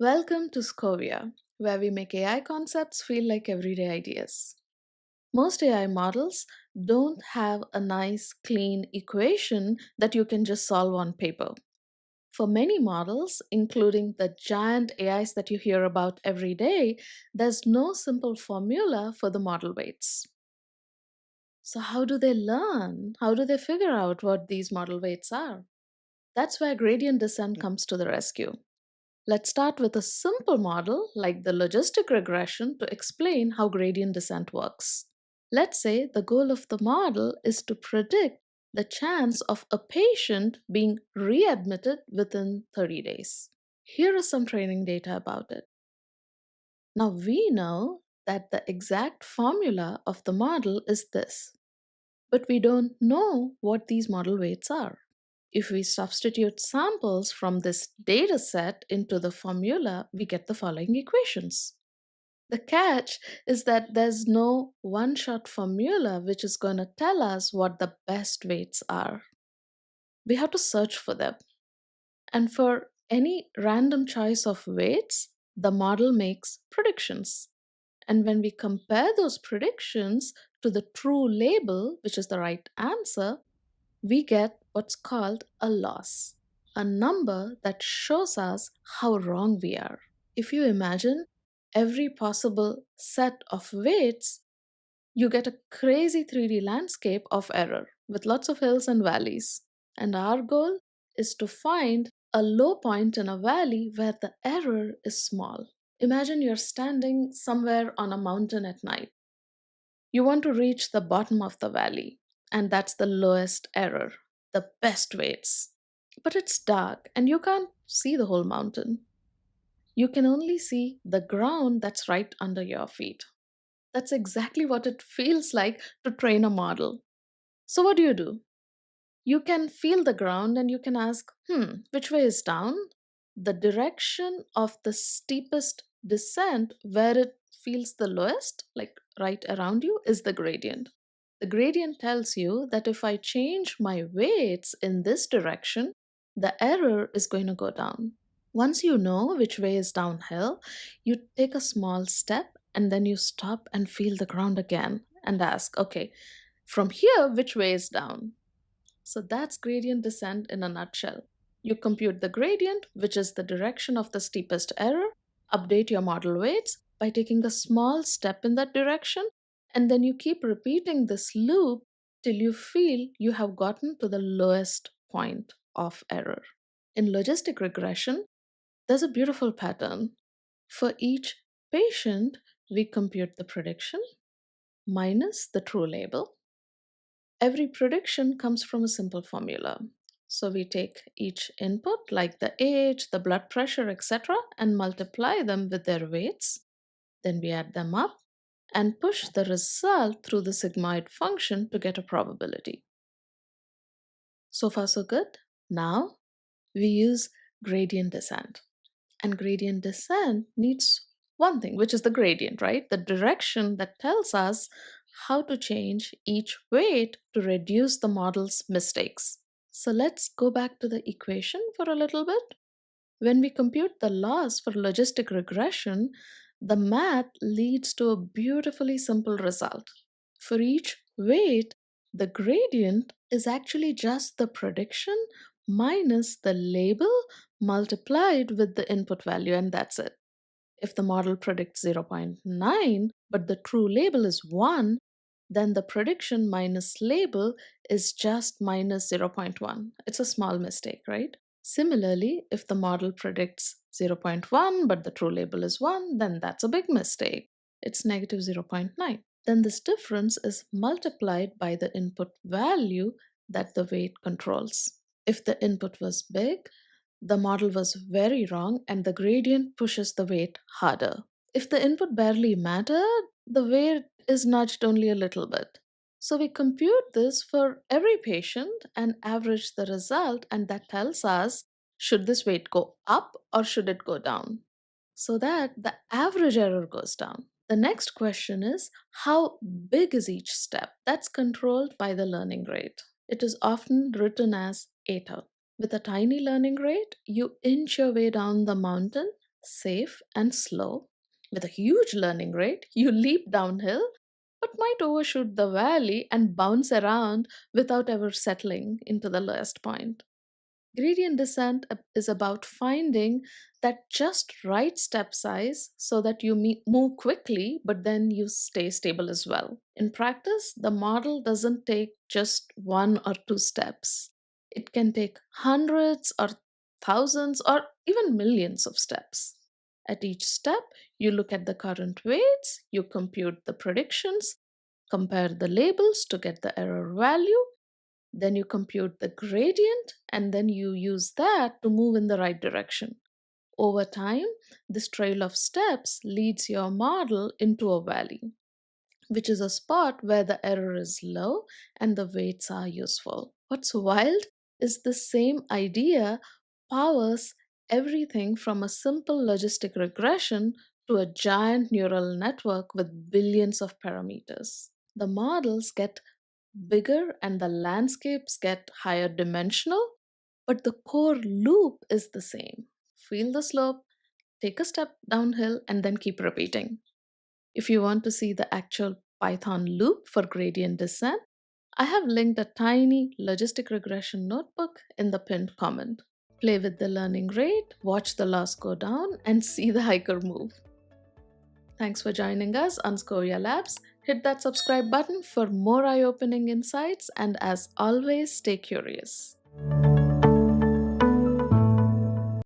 Welcome to Scovia, where we make AI concepts feel like everyday ideas. Most AI models don't have a nice, clean equation that you can just solve on paper. For many models, including the giant AIs that you hear about every day, there's no simple formula for the model weights. So, how do they learn? How do they figure out what these model weights are? That's where gradient descent comes to the rescue. Let's start with a simple model like the logistic regression to explain how gradient descent works. Let's say the goal of the model is to predict the chance of a patient being readmitted within 30 days. Here is some training data about it. Now we know that the exact formula of the model is this, but we don't know what these model weights are. If we substitute samples from this data set into the formula, we get the following equations. The catch is that there's no one shot formula which is going to tell us what the best weights are. We have to search for them. And for any random choice of weights, the model makes predictions. And when we compare those predictions to the true label, which is the right answer, we get what's called a loss, a number that shows us how wrong we are. If you imagine every possible set of weights, you get a crazy 3D landscape of error with lots of hills and valleys. And our goal is to find a low point in a valley where the error is small. Imagine you're standing somewhere on a mountain at night. You want to reach the bottom of the valley, and that's the lowest error, the best weights. But it's dark and you can't see the whole mountain. You can only see the ground that's right under your feet. That's exactly what it feels like to train a model. So, what do? You can feel the ground and you can ask, which way is down? The direction of the steepest descent, where it feels the lowest, like right around you, is the gradient. The gradient tells you that if I change my weights in this direction, the error is going to go down. Once you know which way is downhill, you take a small step and then you stop and feel the ground again and ask, okay, from here, which way is down? So that's gradient descent in a nutshell. You compute the gradient, which is the direction of the steepest error, update your model weights by taking a small step in that direction, and then you keep repeating this loop till you feel you have gotten to the lowest point of error. In logistic regression, there's a beautiful pattern. For each patient, we compute the prediction minus the true label. Every prediction comes from a simple formula. So we take each input, like the age, the blood pressure, etc., and multiply them with their weights. Then we add them up and push the result through the sigmoid function to get a probability. So far, so good. Now we use gradient descent. And gradient descent needs one thing, which is the gradient, right? The direction that tells us how to change each weight to reduce the model's mistakes. So let's go back to the equation for a little bit. When we compute the loss for logistic regression, the math leads to a beautifully simple result. For each weight, the gradient is actually just the prediction minus the label multiplied with the input value, and that's it. If the model predicts zero point 0.9, but the true label is 1, then the prediction minus label is just minus zero point 0.1. It's a small mistake, right? Similarly, if the model predicts zero point 0.1, but the true label is 1, then that's a big mistake. It's negative zero point 0.9. Then this difference is multiplied by the input value that the weight controls. If the input was big, the model was very wrong and the gradient pushes the weight harder. If the input barely mattered, the weight is nudged only a little bit. So we compute this for every patient and average the result, and that tells us should this weight go up or should it go down, so that the average error goes down. The next question is how big is each step? That's controlled by the learning rate. It is often written as eta. With a tiny learning rate, you inch your way down the mountain safe and slow. With a huge learning rate, you leap downhill but might overshoot the valley and bounce around without ever settling into the lowest point. Gradient descent is about finding that just right step size so that you move quickly, but then you stay stable as well. In practice, the model doesn't take just one or two steps, it can take hundreds or thousands or even millions of steps. At each step, you look at the current weights, you compute the predictions, compare the labels to get the error value, then you compute the gradient, and then you use that to move in the right direction. Over time, this trail of steps leads your model into a valley, which is a spot where the error is low and the weights are useful. What's wild is the same idea powers everything from a simple logistic regression to a giant neural network with billions of parameters. The models get bigger and the landscapes get higher dimensional, but the core loop is the same. Feel the slope, take a step downhill, and then keep repeating. If you want to see the actual Python loop for gradient descent, I have linked a tiny logistic regression notebook in the pinned comment. Play with the learning rate, watch the loss go down, and see the hiker move. Thanks for joining us on Scoria Labs. Hit that subscribe button for more eye opening insights, and as always, stay curious.